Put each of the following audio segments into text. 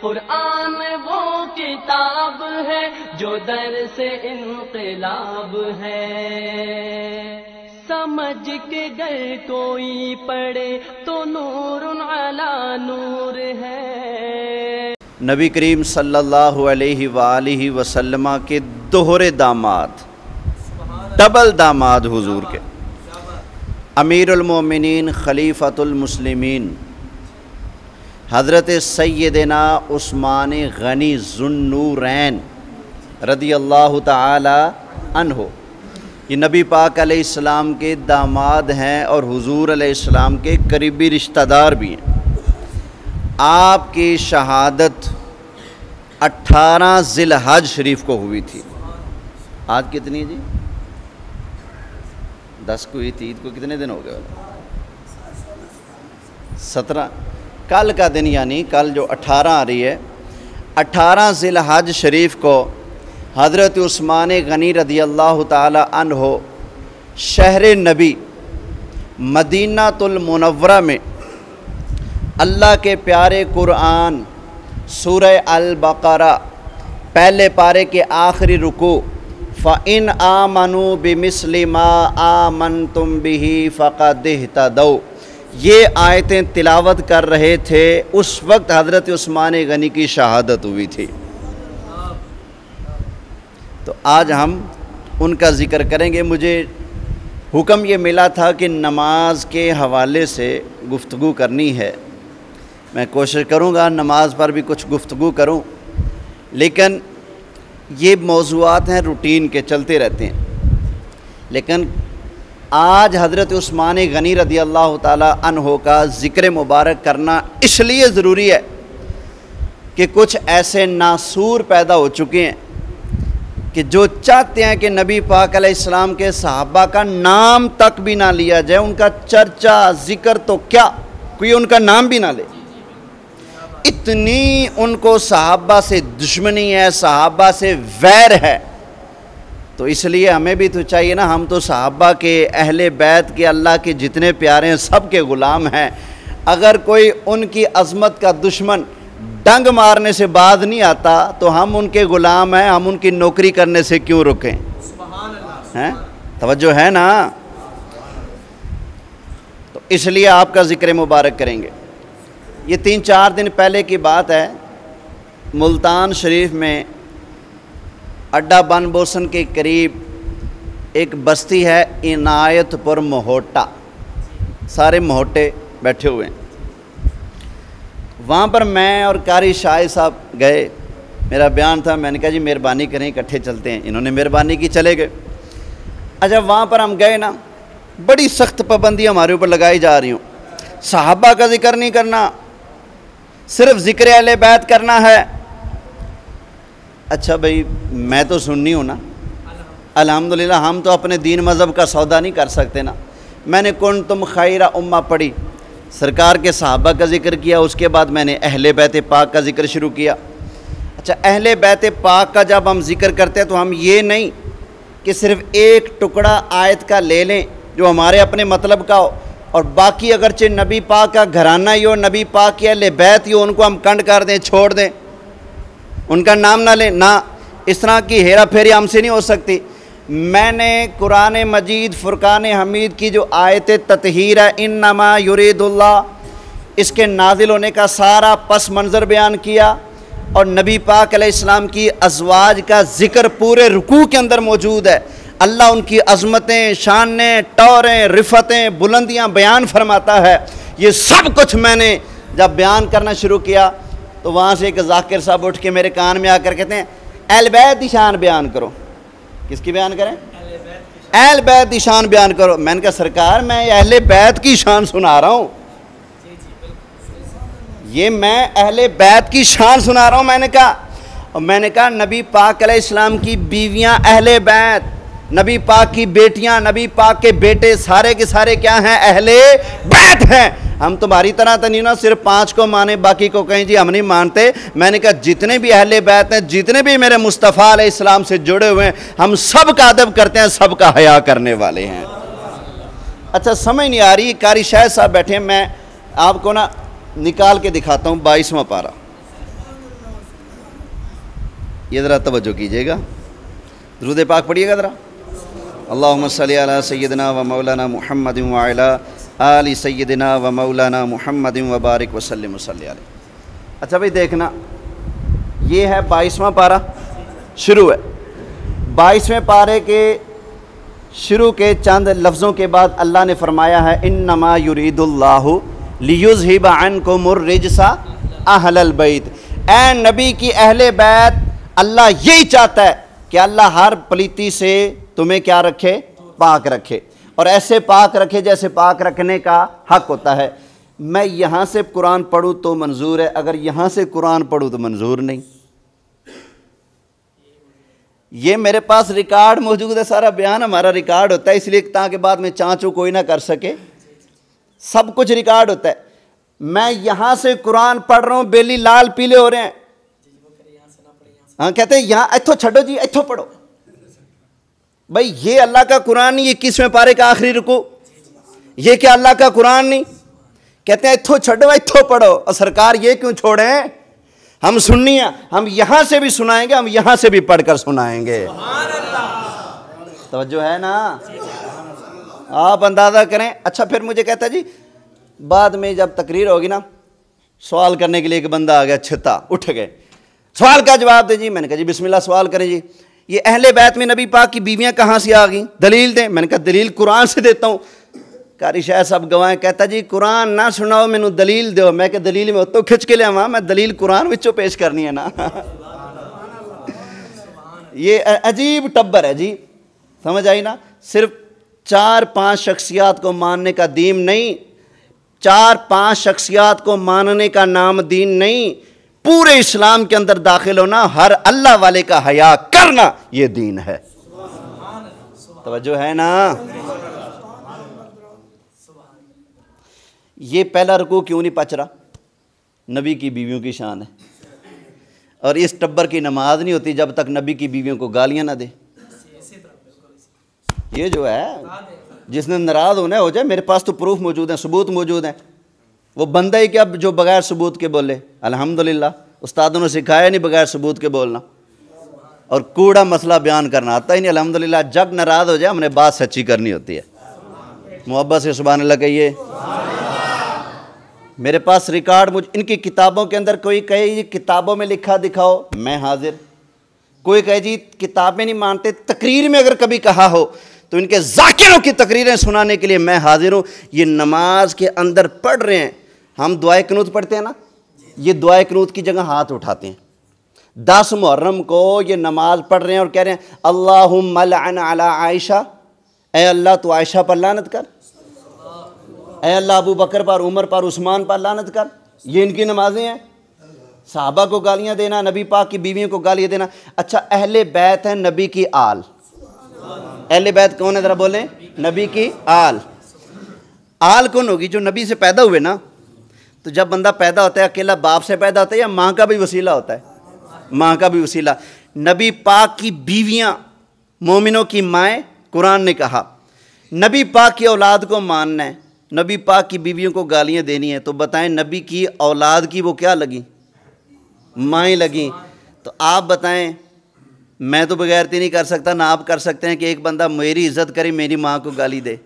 कुरान वो किताब है जो दर से इनकलाब है, समझ के गए कोई पढ़े तो नूरुन अला नूर है। नबी करीम सल्लल्लाहु अलैहि वालिहि वसल्लम के दोहरे दामाद, डबल दामाद हुजूर के, अमीरुल मोमिनीन खलीफतुल मुस्लिमीन हज़रत सैयदना उस्मान गनी ज़ुन्नूरैन रदियल्लाहु ताला अन्हो, ये नबी पाक अलैहिस्सलाम के दामाद हैं और हुजूर अलैहिस्सलाम के करीबी रिश्तेदार भी हैं। आपकी शहादत 18 ज़िलहज शरीफ को हुई थी। आज कितनी जी? 10 को हुई थी। ईद को कितने दिन हो गए? 17। कल का दिन यानी कल जो 18 आ रही है, 18 ज़िलहज शरीफ को हज़रत उस्मान गनी रदियल्लाहु ताला अन्हो शहर नबी मदीनातुल मुनव्वरा में अल्लाह के प्यारे कुरान सूरह अल बक़रा पहले पारे के आखिरी रुकू फ़इन आमनू बिमिस्लि मा आमनतुम बिही फ़क़द इह्तदौ, ये आयतें तिलावत कर रहे थे। उस वक्त हज़रत उस्मान गनी की शहादत हुई थी। तो आज हम उनका ज़िक्र करेंगे। मुझे हुक्म ये मिला था कि नमाज के हवाले से गुफ्तगू करनी है। मैं कोशिश करूँगा नमाज पर भी कुछ गुफ्तगू करूँ, लेकिन ये मौज़ूआत हैं रूटीन के, चलते रहते हैं। लेकिन आज हज़रत उस्मान गनी रदियल्लाहु ताला अन्हो का ज़िक्र मुबारक करना इसलिए ज़रूरी है कि कुछ ऐसे नासूर पैदा हो चुके हैं कि जो चाहते हैं कि नबी पाक अलैहिस्सलाम के सहाबा का नाम तक भी ना लिया जाए, उनका चर्चा ज़िक्र तो क्या, कोई उनका नाम भी ना ले। इतनी उनको सहाबा से दुश्मनी है, सहाबा से वैर है। तो इसलिए हमें भी तो चाहिए ना, हम तो सहाबा के, अहले बैत के, अल्लाह के जितने प्यारे हैं सब के ग़ुलाम हैं। अगर कोई उनकी अज़मत का दुश्मन डंग मारने से बाज नहीं आता तो हम उनके ग़ुलाम हैं, हम उनकी नौकरी करने से क्यों रुकें? हैं? तवज्जो है ना? तो इसलिए आपका ज़िक्र मुबारक करेंगे। ये 3-4 दिन पहले की बात है। मुल्तान शरीफ में अड्डा बन बोसन के करीब एक बस्ती है, इनायतपुर मोहटा। सारे मोहटे बैठे हुए हैं। वहाँ पर मैं और कारी शाहिद साहब गए। मेरा बयान था, मैंने कहा जी मेहरबानी करें इकट्ठे चलते हैं। इन्होंने मेहरबानी की, चले गए। अच्छा, वहाँ पर हम गए ना, बड़ी सख्त पाबंदी हमारे ऊपर लगाई जा रही हूँ। सहाबा का जिक्र नहीं करना, सिर्फ ज़िक्र अहले बैत करना है। अच्छा भाई, मैं तो सुन्नी हूँ ना, अल्हम्दुलिल्लाह। हम तो अपने दीन मज़हब का सौदा नहीं कर सकते ना। मैंने कुंतुम खैरा उम्मा पढ़ी, सरकार के सहाबा का जिक्र किया, उसके बाद मैंने अहले बैत पाक का जिक्र शुरू किया। अच्छा, अहले बैत पाक का जब हम जिक्र करते हैं तो हम ये नहीं कि सिर्फ एक टुकड़ा आयत का ले लें जो हमारे अपने मतलब का हो, और बाकी अगरचे नबी पाक का घराना ही हो, नबी पाक के अहले बैत ही हो, उनको हम कंड कर दें, छोड़ दें, उनका नाम ना लें ना। इस तरह की हेरा फेरी हमसे नहीं हो सकती। मैंने कुरान मजीद फुरकान हमीद की जो आयत ततहीर है, इन्नमा युरीदुल्लाह, इसके नाजिल होने का सारा पस मंज़र बयान किया, और नबी पाक अलैहिस्सलाम की अज़वाज का ज़िक्र पूरे रुकू के अंदर मौजूद है। अल्लाह उनकी अज़मतें, शानें, टौरें, रिफ़तें, बुलंदियाँ बयान फरमाता है। ये सब कुछ मैंने जब बयान करना शुरू किया तो वहाँ से एक ज़ाकिर साहब उठ के मेरे कान में आकर कहते हैं, अहले बैत की शान बयान करो। किसकी बयान करें? अहले बैत की शान बयान करो। मैंने कहा सरकार, मैं अहले बैत की शान सुना रहा हूँ, ये मैं अहले बैत की शान सुना रहा हूँ। मैंने कहा नबी पाक अलैहिस्सलाम की बीवियाँ अहले बैत, नबी पाक की बेटियां, नबी पाक के बेटे, सारे के सारे क्या हैं? अहले बैत हैं। हम तुम्हारी तरह तो नहीं ना सिर्फ 5 को माने, बाकी को कहें जी हम नहीं मानते। मैंने कहा जितने भी अहले बैत हैं, जितने भी मेरे मुस्तफ़ा अलैहिस्सलाम से जुड़े हुए हैं, हम सब का अदब करते हैं, सब का हया करने वाले हैं। अच्छा, समझ नहीं आ रही, कारी शाहिद साहब बैठे हैं, मैं आपको ना निकाल के दिखाता हूँ 22वां पारा। ये ज़रा तवज्जो कीजिएगा, दुरूद पाक पढ़िएगा ज़रा। अल्लाहुम्मा सल्ली अला सय्यिदिना व मौलाना मुहम्मदिन व अला आलि सय्यिदिना व मौलाना मुहम्मदिन व बारिक व सल्लिम सल्ली अलैहि। अच्छा भाई देखना, ये है 22वां पारा, शुरू है। 22वें पारे के शुरू के चंद लफ्ज़ों के बाद अल्लाह ने फरमाया है इन्नमा युरीदुल्लाहु लियुज़हिबा अन्कुमुर रिजसा अहलल बैत। ऐ नबी की अहले बैत, अल्लाह यही चाहता है कि अल्लाह हर पलीती से तुम्हें क्या रखे, पाक रखे, और ऐसे पाक रखे जैसे पाक रखने का हक होता है। मैं यहाँ से कुरान पढ़ूँ तो मंजूर है, अगर यहाँ से कुरान पढ़ूँ तो मंजूर नहीं। ये मेरे पास रिकॉर्ड मौजूद है, सारा बयान हमारा रिकॉर्ड होता है, इसलिए ताकि बाद में चाँचू कोई ना कर सके, सब कुछ रिकॉर्ड होता है। मैं यहाँ से कुरान पढ़ रहा हूँ, बेली लाल पीले हो रहे हैं, हाँ कहते हैं यहाँ इथो छड़ो जी, इथो पढ़ो। भाई ये अल्लाह का कुरान नहीं, ये 21वें पारे का आखिरी रुकू, ये क्या अल्लाह का कुरान नहीं? कहते हैं इथो छड़ो इथो पढ़ो। और सरकार ये क्यों छोड़े, हम सुन्नी हैं, हम यहाँ से भी सुनाएंगे, हम यहाँ से भी पढ़कर सुनाएंगे। तवज्जो है ना, आप अंदाज़ा करें। अच्छा फिर मुझे कहता जी बाद में जब तकरीर होगी ना, सवाल करने के लिए एक बंदा आ गया, छिता उठ गए, सवाल का जवाब दे जी। मैंने कहा जी बिस्मिल्लाह सवाल करें जी, ये अहले बैत में नबी पाक की बीवियाँ कहाँ से आ गई, दलील दें। मैंने कहा दलील कुरान से देता हूँ। कारी शायद सब गवाएं, कहता जी कुरान ना सुनाओ, मैनू दलील दो। मैं क्या दलील में तो खिंच के ले आवा, मैं दलील कुरान विचों पेश करनी है ना। ये अजीब टब्बर है जी, समझ आई ना। सिर्फ 4-5 शख्सियात को मानने का दीन नहीं, 4-5 शख्सियात को मानने का नाम दीन नहीं, पूरे इस्लाम के अंदर दाखिल होना, हर अल्लाह वाले का हया करना, ये दीन है। तवज्जो है ना। ये पहला रुकू क्यों नहीं पच रहा, नबी की बीवियों की शान है। और इस टब्बर की नमाज नहीं होती जब तक नबी की बीवियों को गालियां ना दे। ये जो है, जिसने नाराज होना हो जाए, मेरे पास तो प्रूफ मौजूद है, सबूत मौजूद है। वो बंदा ही क्या जो बगैर सबूत के बोले। अल्हम्दुलिल्लाह उस्तादों ने सिखाया नहीं बगैर सबूत के बोलना, और कूड़ा मसला बयान करना आता ही नहीं। अल्हम्दुलिल्लाह जब नाराज हो जाए हमने बात सच्ची करनी होती है। मोहब्बत से सुभान अल्लाह कहिए। मेरे पास रिकॉर्ड इनकी किताबों के अंदर, कोई कहे ये किताबों में लिखा दिखाओ, मैं हाजिर। कोई कहे जी किताबें नहीं मानते, तकरीर में अगर कभी कहा हो तो इनके जाकिरों की तकरीरें सुनाने के लिए मैं हाजिर हूँ। ये नमाज के अंदर पढ़ रहे हैं, हम दुआए कनूत पढ़ते हैं ना, ये दुआए कनूत की जगह हाथ उठाते हैं। 10 मुहर्रम को ये नमाज पढ़ रहे हैं और कह रहे हैं अल्लाहुम्मा लअन अला आयशा, ए अल्लाह तू आयशा पर लानत कर, ए अल्लाह अबू बकर पर, उमर पर, उस्मान पर लानत कर। ये इनकी नमाजें हैं। सहाबा को गालियाँ देना, नबी पाक की बीवियों को गालियाँ देना। अच्छा अहले बैत है नबी की आल, अहले बैत कौन है ज़रा बोलें, नबी की आल। आल कौन होगी, जो नबी से पैदा हुए ना। तो जब बंदा पैदा होता है अकेला बाप से पैदा होता है या माँ का भी वसीला होता है, माँ का भी वसीला। नबी पाक की बीवियाँ मोमिनों की माएँ, कुरान ने कहा नबी पाक की औलाद को मानना है, नबी पाक की बीवियों को गालियाँ देनी है। तो बताएं नबी की औलाद की वो क्या लगी, माएँ लगी। तो आप बताएं, मैं तो बगैरती नहीं कर सकता, ना आप कर सकते हैं कि एक बंदा मेरी इज़्ज़त करे मेरी माँ को गाली दे,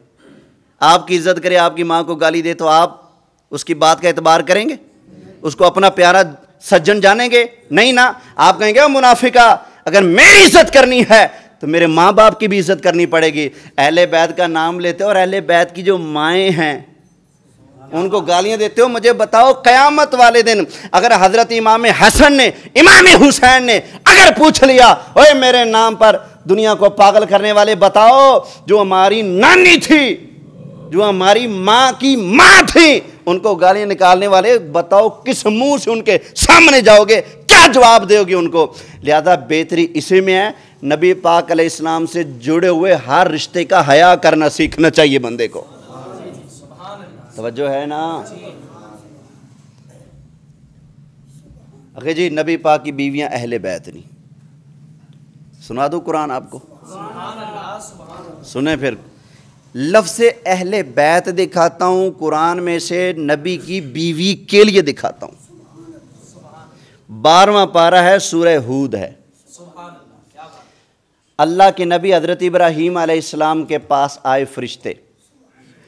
आपकी इज़्ज़त करे आपकी माँ को गाली दे, तो आप उसकी बात का एतबार करेंगे, उसको अपना प्यारा सज्जन जानेंगे? नहीं ना। आप कहेंगे ओ मुनाफिका, अगर मेरी इज़्ज़त करनी है तो मेरे माँ बाप की भी इज़्ज़त करनी पड़ेगी। अहले बैत का नाम लेते हो और अहले बैत की जो माएँ हैं उनको गालियाँ देते हो। मुझे बताओ क़यामत वाले दिन अगर हज़रत इमाम हसन ने, इमाम हुसैन ने अगर पूछ लिया ओए मेरे नाम पर दुनिया को पागल करने वाले बताओ, जो हमारी नानी थी, जो हमारी माँ की माँ थी, उनको गालियाँ निकालने वाले, बताओ किस मुंह से उनके सामने जाओगे, क्या जवाब दोगे उनको? लिहाजा बेहतरी इसी में है, नबी पाक अलैहिस्सलाम से जुड़े हुए हर रिश्ते का हया करना सीखना चाहिए बंदे को। तवज्जो है ना। अगे जी नबी पाक की बीवियां अहले बैत नहीं। सुना दूं कुरान आपको, सुने फिर। लफ्ज़ अहले बैत दिखाता हूँ कुरान में से, नबी की बीवी के लिए दिखाता हूँ। 12वां पारा है, सूरह हूद है। अल्लाह के नबी हज़रत इब्राहीम अलैहिस्सलाम के पास आए फरिश्ते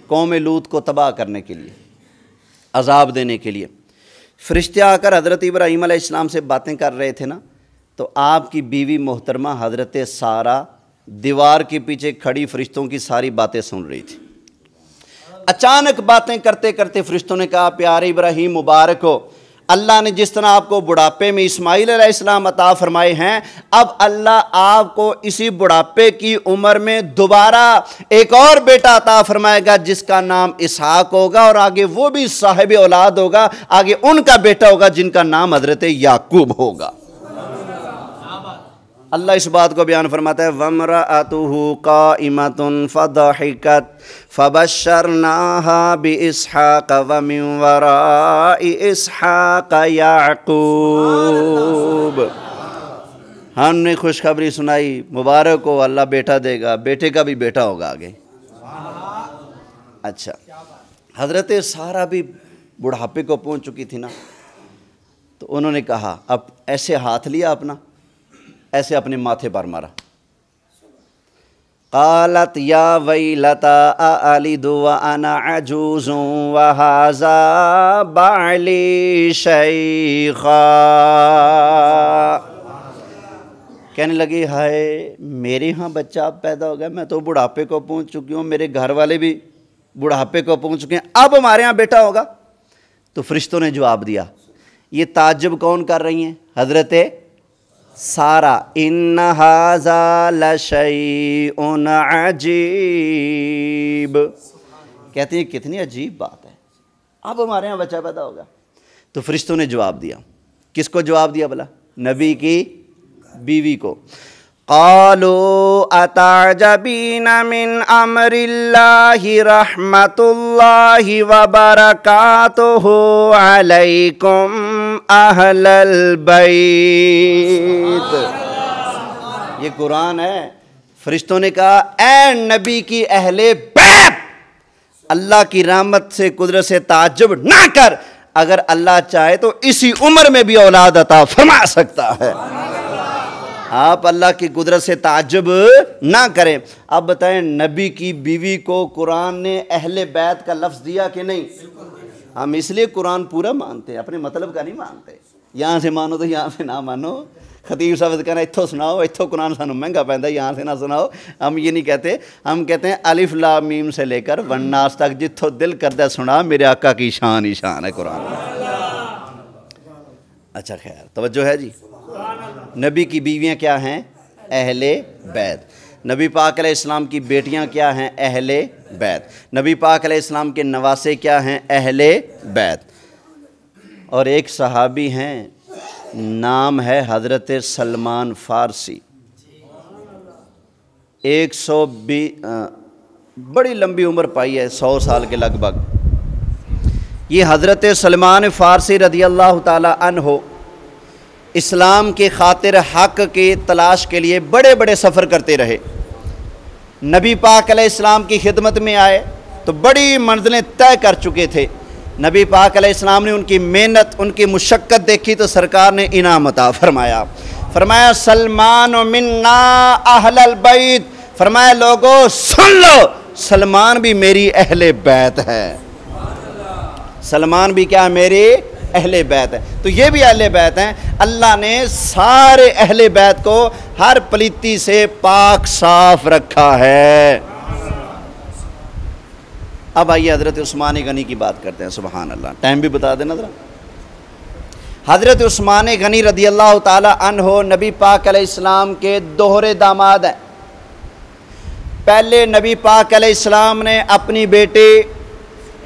कौम लूत को तबाह करने के लिए, अजाब देने के लिए। फरिश्ते आकर हज़रत इब्राहीम अलैहिस्सलाम से बातें कर रहे थे ना, तो आपकी बीवी मोहतरमा हज़रत सारा दीवार के पीछे खड़ी फरिश्तों की सारी बातें सुन रही थी। अचानक बातें करते करते फरिश्तों ने कहा, प्यारे इब्राहीम मुबारक हो, अल्लाह ने जिस तरह आपको बुढ़ापे में इस्माइल अलैहिस्सलाम अता फरमाए हैं, अब अल्लाह आपको इसी बुढ़ापे की उम्र में दोबारा एक और बेटा अता फरमाएगा जिसका नाम इसहाक होगा, और आगे वो भी साहिब औलाद होगा, आगे उनका बेटा होगा जिनका नाम हजरत याकूब होगा। अल्लाह इस बात को बयान फरमाता है, वमराअतुहु काइमतुन फदहिकत फबश्शरनाहा बिइस्हाक व मिन वराइ इसहाक याकूब। हमने खुशखबरी सुनाई, मुबारक हो, अल्लाह बेटा देगा, बेटे का भी बेटा होगा आगे। अच्छा, हजरत सारा भी बुढ़ापे को पहुंच चुकी थी ना, तो उन्होंने कहा, अब ऐसे हाथ लिया अपना, ऐसे अपने माथे पर मारा। कालत या वैलता अलिदु व अना अजूज़ु व हाज़ा बाली शैखा। कहने लगी, हाय मेरे यहाँ बच्चा पैदा हो गया, मैं तो बुढ़ापे को पहुँच चुकी हूँ, मेरे घर वाले भी बुढ़ापे को पहुँच चुके हैं, अब हमारे यहाँ बेटा होगा। तो फरिश्तों ने जवाब दिया, ये ताज्जुब कौन कर रही हैं? हज़रत सारा। इन हाज़ा लशैउन अजीब, कहती हैं कितनी अजीब बात है, अब हमारे यहाँ बच्चा पैदा होगा। तो फरिश्तों ने जवाब दिया, किसको जवाब दिया भला? नबी की बीवी को। क़ालू अताजबीन मिन अम्रिल्लाहि रहमतुल्लाहि व बरकातुहु अलैकुम अहलल बैत। ये कुरान है। फरिश्तों ने कहा, ऐ नबी की अहले बैत, अल्लाह की रहमत से कुदरत से ताज्जुब ना कर, अगर अल्लाह चाहे तो इसी उम्र में भी औलाद अता फरमा सकता है। आप अल्लाह की कुदरत से ताज्जुब ना करें। अब बताएं, नबी की बीवी को कुरान ने अहले बैत का लफ्ज़ दिया कि नहीं? हम इसलिए कुरान पूरा मानते हैं, अपने मतलब का नहीं मानते। यहाँ से मानो तो यहाँ से ना मानो। खतीब साहब कहना इत्थों सुनाओ, इत्थों कुरान सानू महंगा पैंदा, यहाँ से ना सुनाओ। हम ये नहीं कहते, हम कहते हैं अलिफ लाम मीम से लेकर वन्नास तक जित्थों दिल करदा सुना, मेरे आका की शान ही शान है कुरान। अच्छा खैर, तवज्जो है जी। नबी की बीवियाँ क्या हैं? अहले बैत। नबी पाक अलैहिस्सलाम की बेटियां क्या हैं? अहले बैत। नबी पाक अलैहिस्सलाम के नवासे क्या हैं? अहले बैत। और एक सहाबी हैं, नाम है हज़रत सलमान फ़ारसी। 120 बड़ी लंबी उम्र पाई है, 100 साल के लगभग। ये हज़रत सलमान फ़ारसी रज़ी अल्लाह ताला अन्हो इस्लाम के खातिर हक़ के तलाश के लिए बड़े बड़े सफ़र करते रहे। नबी पाक अलैहिस्सलाम की खिदमत में आए तो बड़ी मंजिलें तय कर चुके थे। नबी पाक अलैहिस्सलाम ने उनकी मेहनत, उनकी मुशक्क़त देखी तो सरकार ने इनाम अता फरमाया। फरमाया, सलमान मिन्ना अहलल बैत। फरमाया, लोगों सुन लो, सलमान भी मेरी अहले बैत है। सलमान भी क्या? मेरे अहले बैत है। तो ये भी अहले बैत हैं। अल्लाह ने सारे अहले बैत को हर पलीती से पाक साफ रखा है। अब आइए हज़रत उस्मान गनी की बात करते हैं। सुभान अल्लाह। टाइम भी बता देना ज़रा। हज़रत उस्मान गनी रज़ी अल्लाह ताला अन्हो नबी पाक अलैहिस्सलाम के दोहरे दामाद हैं। पहले नबी पाक अलैहिस्सलाम ने अपनी बेटी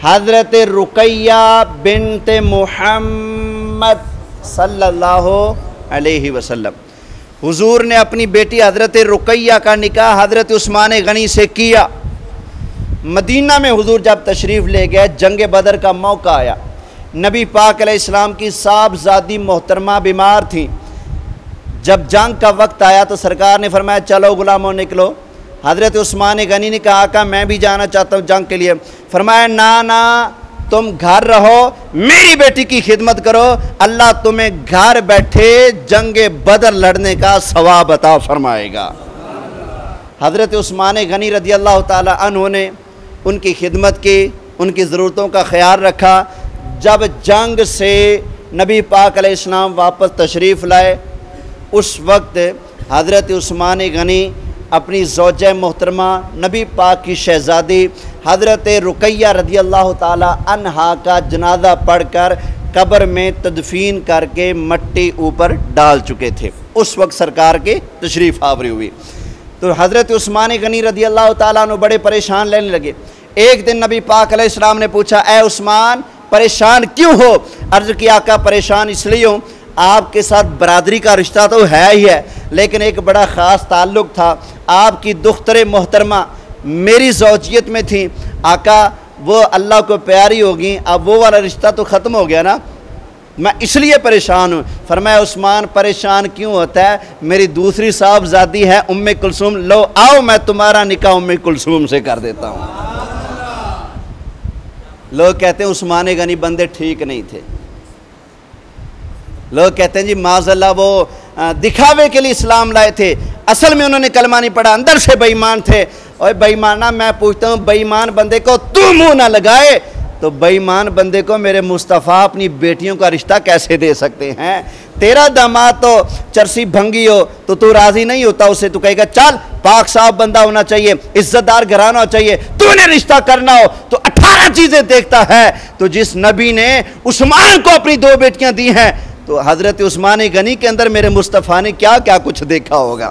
हज़रत रुकैया बिन्त मुहम्मद सल्लल्लाहु अलैहि वसल्लम, हुजूर ने अपनी बेटी हज़रत रुकैया का निकाह हज़रत उस्मान गनी से किया। मदीना में हुजूर जब तशरीफ़ ले गए, जंग बदर का मौका आया। नबी पाक अलैहिस्सलाम की साहबजादी मोहतरमा बीमार थी। जब जंग का वक्त आया तो सरकार ने फरमाया, चलो गुलामों निकलो। हज़रत उस्मान गनी ने कहा, कि मैं भी जाना चाहता हूँ जंग के लिए। फरमाया, ना ना, तुम घर रहो, मेरी बेटी की खिदमत करो, अल्लाह तुम्हें घर बैठे जंग बदर लड़ने का सवाब अता फरमाएगा। हज़रत उस्मान गनी रज़ी अल्लाह ताला अन्हु ने उनकी खिदमत की, उनकी ज़रूरतों का ख्याल रखा। जब जंग से नबी पाक अलैहिस्सलाम वापस तशरीफ़ लाए, उस वक्त हज़रत उस्मान गनी अपनी ज़ौजा मोहतरमा नबी पाक की शहज़ादी हज़रत रुकैया रज़ी अल्लाह ताला अन्हा का जनाजा पढ़कर कब्र में तदफीन करके मट्टी ऊपर डाल चुके थे। उस वक्त सरकार के तशरीफ़ आवरी हुई तो हज़रत उस्मान गनी रज़ी अल्लाह ताला अन्हु बड़े परेशान लेने लगे। एक दिन नबी पाक अलैहिस्सलाम ने पूछा, ए उस्मान परेशान क्यों हो? अर्ज़ किया, आका परेशान इसलिए हूँ, आपके साथ बरादरी का रिश्ता तो है ही है, लेकिन एक बड़ा ख़ास ताल्लुक़ था। आपकी दुख्तरे मोहतरमा मेरी ज़ौजियत में थी, आका वो अल्लाह को प्यारी होगी, अब वो वाला रिश्ता तो ख़त्म हो गया ना, मैं इसलिए परेशान हूँ। फरमाया, उस्मान परेशान क्यों होता है? मेरी दूसरी साहबजादी है उम्मे कुलसूम, लो आओ मैं तुम्हारा निकाह उम्मे कुलसूम से कर देता हूँ। लोग कहते हैं उस्मान गनी बंदे ठीक नहीं थे। लोग कहते हैं जी माज़अल्लाह वो दिखावे के लिए इस्लाम लाए थे, असल में उन्होंने कलमा नहीं पढ़ा, अंदर से बेईमान थे। और बेईमाना मैं पूछता हूँ, बेईमान बंदे को तू मुँह ना लगाए तो बेईमान बंदे को मेरे मुस्तफ़ा अपनी बेटियों का रिश्ता कैसे दे सकते हैं? तेरा दामाद तो चरसी भंगी हो तो तू राज़ी नहीं होता उसे, तू कहेगा चल पाक साफ बंदा होना चाहिए, इज्जतदार घराना चाहिए, तूने रिश्ता करना हो तो 18 चीज़ें देखता है। तो जिस नबी ने उस्मान को अपनी 2 बेटियां दी हैं, तो हज़रत उस्मान गनी के अंदर मेरे मुस्तफ़ा ने क्या क्या कुछ देखा होगा।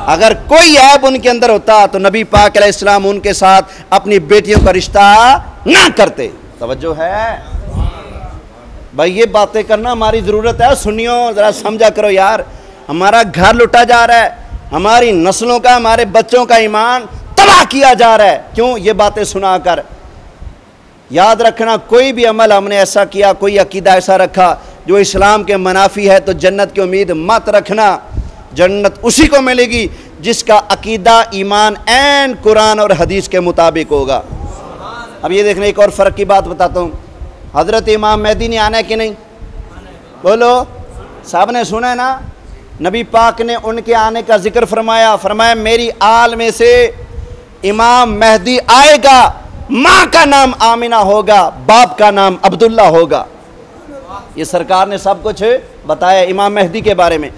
अगर कोई ऐब उनके अंदर होता तो नबी पाक अलैहिस्सलाम उनके साथ अपनी बेटियों का रिश्ता ना करते। तवज्जो है भाई, ये बातें करना हमारी ज़रूरत है। सुनियो ज़रा समझा करो यार, हमारा घर लुटा जा रहा है, हमारी नस्लों का, हमारे बच्चों का ईमान तबाह किया जा रहा है। क्यों? ये बातें सुनाकर। याद रखना, कोई भी अमल हमने ऐसा किया, कोई अकीदा ऐसा रखा जो इस्लाम के मुनाफी है, तो जन्नत की उम्मीद मत रखना। जन्नत उसी को मिलेगी जिसका अकीदा ईमान ऐन कुरान और हदीस के मुताबिक होगा। अब ये देखना, एक और फ़र्क की बात बताता हूँ। हज़रत इमाम मेहदी ने आना है कि नहीं? बोलो, साहब ने सुना है ना? नबी पाक ने उनके आने का जिक्र फरमाया, फरमाया मेरी आल में से इमाम मेहदी आएगा, माँ का नाम आमिना होगा, बाप का नाम अब्दुल्ला होगा। ये सरकार ने सब कुछ बताया इमाम मेहदी के बारे में।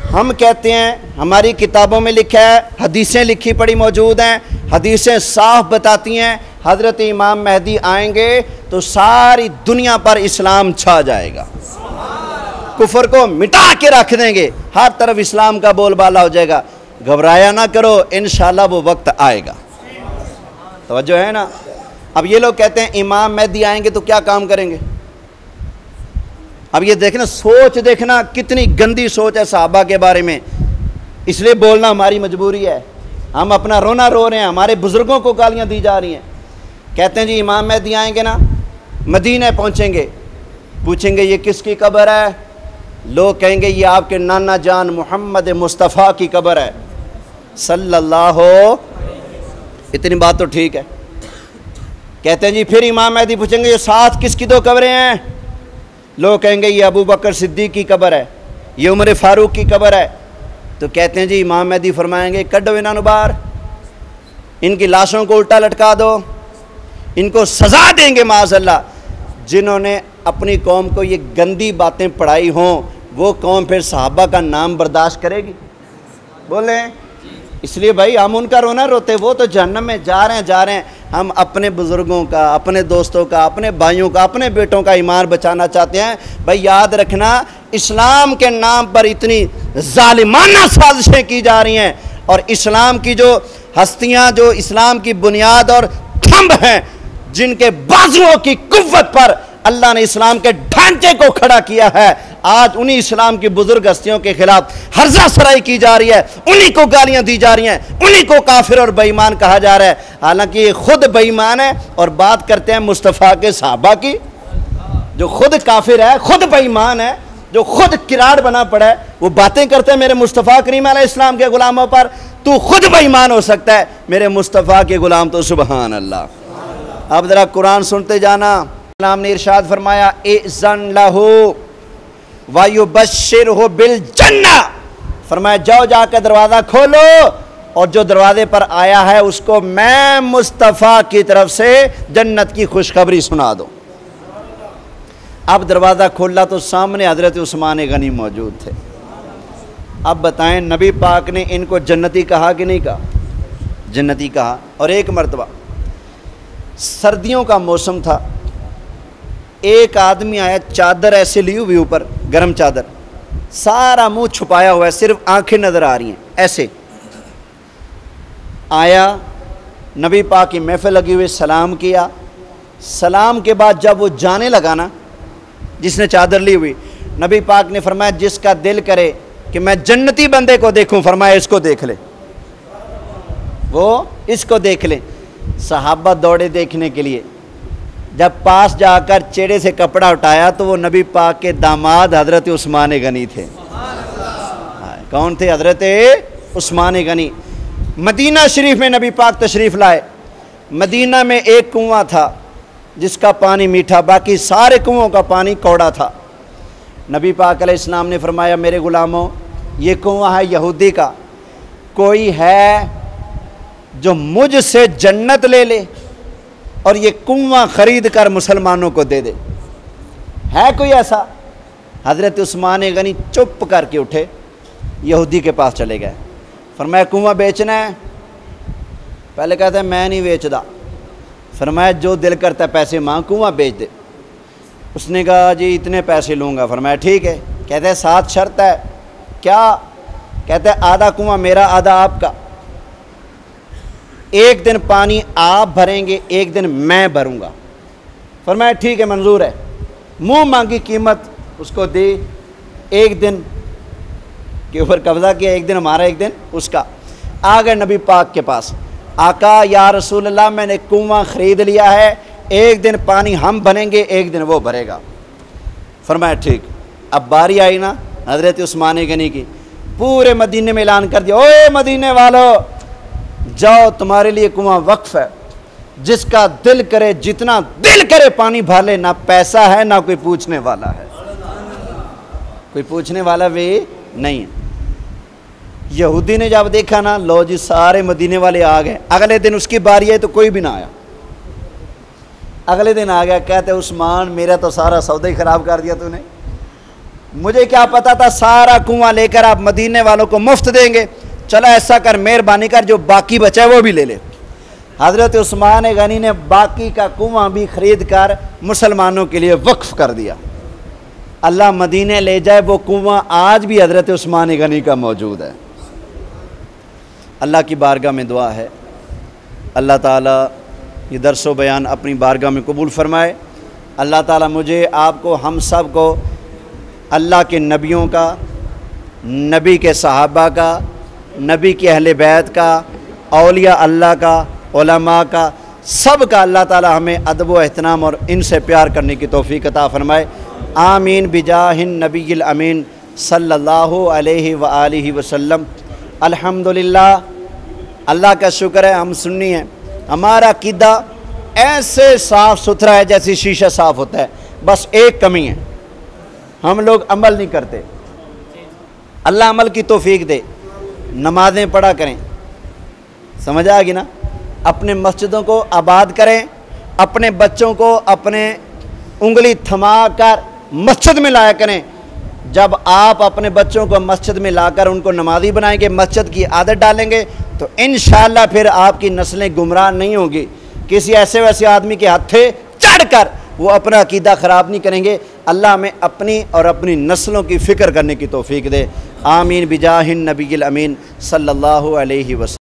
हम कहते हैं, हमारी किताबों में लिखा है, हदीसें लिखी पड़ी मौजूद हैं, हदीसें साफ बताती हैं हज़रत इमाम मेहदी आएंगे तो सारी दुनिया पर इस्लाम छा जाएगा, कुफर को मिटा के रख देंगे, हर तरफ इस्लाम का बोलबाला हो जाएगा। घबराया ना करो, इंशाल्लाह वो वक्त आएगा। तवज्जो है ना? अब ये लोग कहते हैं इमाम मेहदी आएंगे तो क्या काम करेंगे। अब ये देखना, सोच देखना कितनी गंदी सोच है सहाबा के बारे में। इसलिए बोलना हमारी मजबूरी है, हम अपना रोना रो रहे हैं, हमारे बुज़ुर्गों को गालियाँ दी जा रही हैं। कहते हैं जी इमाम मेहदी आएंगे ना, मदीने पहुँचेंगे, पूछेंगे ये किसकी कब्र है? लोग कहेंगे ये आपके नाना जान मोहम्मद मुस्तफ़ा की कब्र है सल्लल्लाहु। इतनी बात तो ठीक है। कहते हैं जी फिर इमाम मेहदी पूछेंगे ये साथ किसकी 2 कब्रें हैं? लोग कहेंगे ये अबू बकर सिद्दीक़ की कब्र है, ये उमर फ़ारूक की कब्र है। तो कहते हैं जी इमाम मेहदी फरमाएंगे कड्डो इन्हों बाहर, इनकी लाशों को उल्टा लटका दो, इनको सज़ा देंगे माज़अल्लाह। जिन्होंने अपनी कौम को ये गंदी बातें पढ़ाई हों, वो कौम फिर सहाबा का नाम बर्दाश्त करेगी? बोले। इसलिए भाई हम उनका रोना रोते, वो तो जहन्नम में जा रहे हैं। हम अपने बुज़ुर्गों का, अपने दोस्तों का, अपने भाइयों का, अपने बेटों का ईमान बचाना चाहते हैं। भाई याद रखना, इस्लाम के नाम पर इतनी जालिमाना साजिशें की जा रही हैं, और इस्लाम की जो हस्तियां, जो इस्लाम की बुनियाद और थंब हैं, जिनके बाजुओं की कुव्वत पर अल्लाह ने इस्लाम के ढांचे को खड़ा किया है, आज उन्हीं इस्लाम की बुजुर्ग हस्तियों के खिलाफ हर्जा सराई की जा रही है, उन्हीं को गालियां दी जा रही हैं, उन्हीं को काफिर और बेईमान कहा जा रहा है। हालांकि ये खुद बेईमान है और बात करते हैं मुस्तफ़ा के सहाबा की। जो खुद काफिर है, खुद बेईमान है, जो खुद किराड़ बना पड़ा है, वो बातें करते हैं मेरे मुस्तफ़ा करीम अलैहिस्सलाम के गुलामों पर। तू खुद बेईमान हो सकता है, मेरे मुस्तफ़ा के गुलाम तो सुबहान अल्लाह। अब जरा कुरान सुनते जाना। इस्लाम ने इरशाद फरमाया इज़न लहू वायुबश्शिरहु बिल जन्नह, फरमाया जाओ जाकर दरवाज़ा खोलो और जो दरवाजे पर आया है उसको मैं मुस्तफ़ा की तरफ से जन्नत की खुशखबरी सुना दो। अब दरवाज़ा खोला तो सामने हज़रत उस्मान गनी मौजूद थे। अब बताएं, नबी पाक ने इनको जन्नती कहा कि नहीं कहा? जन्नती कहा। और एक मरतबा सर्दियों का मौसम था, एक आदमी आया, चादर ऐसे ली हुई ऊपर, गर्म चादर, सारा मुंह छुपाया हुआ है, सिर्फ आंखें नज़र आ रही हैं, ऐसे आया, नबी पाक की महफिल लगी हुई, सलाम किया। सलाम के बाद जब वो जाने लगा ना, जिसने चादर ली हुई, नबी पाक ने फरमाया जिसका दिल करे कि मैं जन्नती बंदे को देखूं, फरमाया इसको देख ले, वो इसको देख ले। सहाबा दौड़े देखने के लिए। जब पास जाकर चेहरे से कपड़ा उठाया तो वो नबी पाक के दामाद हज़रत उस्मान गनी थे। कौन थे? हज़रत उस्मान गनी। मदीना शरीफ में नबी पाक तशरीफ़ लाए। मदीना में एक कुआं था जिसका पानी मीठा, बाकी सारे कुओं का पानी कौड़ा था। नबी पाक अलैहिस्सलाम ने फरमाया मेरे ग़ुलामों, ये कुआं है यहूदी का, कोई है जो मुझसे जन्नत ले ले और ये कुआं ख़रीद कर मुसलमानों को दे दे? है कोई ऐसा? हज़रत उस्मान गनी चुप करके उठे, यहूदी के पास चले गए। फरमाया कुआं बेचना है? पहले कहते हैं मैं नहीं बेचता। फरमाया जो दिल करता है पैसे मांग, कुआं बेच दे। उसने कहा जी इतने पैसे लूँगा। फरमाया ठीक है। कहते हैं साथ शर्त है। क्या? कहते हैं आधा कुआं मेरा, आधा आपका। एक दिन पानी आप भरेंगे, एक दिन मैं भरूंगा। फरमाया ठीक है, मंजूर है। मुंह मांगी कीमत उसको दी, एक दिन के ऊपर कब्जा किया, एक दिन हमारा एक दिन उसका। आ गए नबी पाक के पास, आका या रसूल अल्लाह मैंने कुआं ख़रीद लिया है, एक दिन पानी हम भरेंगे, एक दिन वो भरेगा। फरमाया ठीक। अब बारी आई ना हज़रत उस्मान गनी की, पूरे मदीने में ऐलान कर दिया, ओए मदीने वालों जाओ, तुम्हारे लिए कुआं वक्फ है, जिसका दिल करे जितना दिल करे पानी भर ले, ना पैसा है ना कोई पूछने वाला है, कोई पूछने वाला भी नहीं है। यहूदी ने जब देखा ना, लो जी सारे मदीने वाले आ गए। अगले दिन उसकी बारी आई तो कोई भी ना आया। अगले दिन आ गया, कहते उस्मान मेरा तो सारा सौदा ही ख़राब कर दिया तूने, मुझे क्या पता था सारा कुआं लेकर आप मदीने वालों को मुफ्त देंगे। चलो ऐसा कर, मेहरबानी कर, जो बाकी बचा है वो भी ले ले। हज़रत उस्मान गनी ने बाकी का कुआं भी ख़रीद कर मुसलमानों के लिए वक्फ कर दिया। अल्लाह मदीने ले जाए, वो कुआं आज भी हज़रत उस्मान गनी का मौजूद है। अल्लाह की बारगाह में दुआ है, अल्लाह ताला ये दर्स व बयान अपनी बारगाह में कबूल फरमाए। अल्लाह ताला मुझे, आपको, हम सब को अल्लाह के नबियों का, नबी के सहाबा का, नबी के अहले बैत का, औलिया अल्लाह का, उलमा का, सब का अल्लाह ताला हमें अदब व एहतराम और इनसे प्यार करने की तौफीक अता फरमाए। आमीन बिजाहिन नबील अमीन सल्लल्लाहु अलैहि व आलिहि वसल्लम। अल्हम्दुलिल्लाह, अल्लाह का शुक्र है हम सुन्नी हैं। हमारा अक़ीदा ऐसे साफ़ सुथरा है जैसे शीशा साफ़ होता है। बस एक कमी है, हम लोग अमल नहीं करते। अल्लाह अमल की तौफीक दे, नमाज़ें पढ़ा करें, समझ आ गई ना। अपने मस्जिदों को आबाद करें, अपने बच्चों को अपने उंगली थमा कर मस्जिद में लाया करें। जब आप अपने बच्चों को मस्जिद में लाकर उनको नमाजी बनाएंगे, मस्जिद की आदत डालेंगे, तो इंशाअल्लाह फिर आपकी नस्लें गुमराह नहीं होंगी। किसी ऐसे वैसे आदमी के हत्थे चढ़कर वो अपना अकीदा ख़राब नहीं करेंगे। अल्लाह हमें अपनी और अपनी नस्लों की फ़िक्र करने की तौफीक दे। आमीन बिजाहिन नबील अमीन सल्लल्लाहु अलैहि वसल्लम।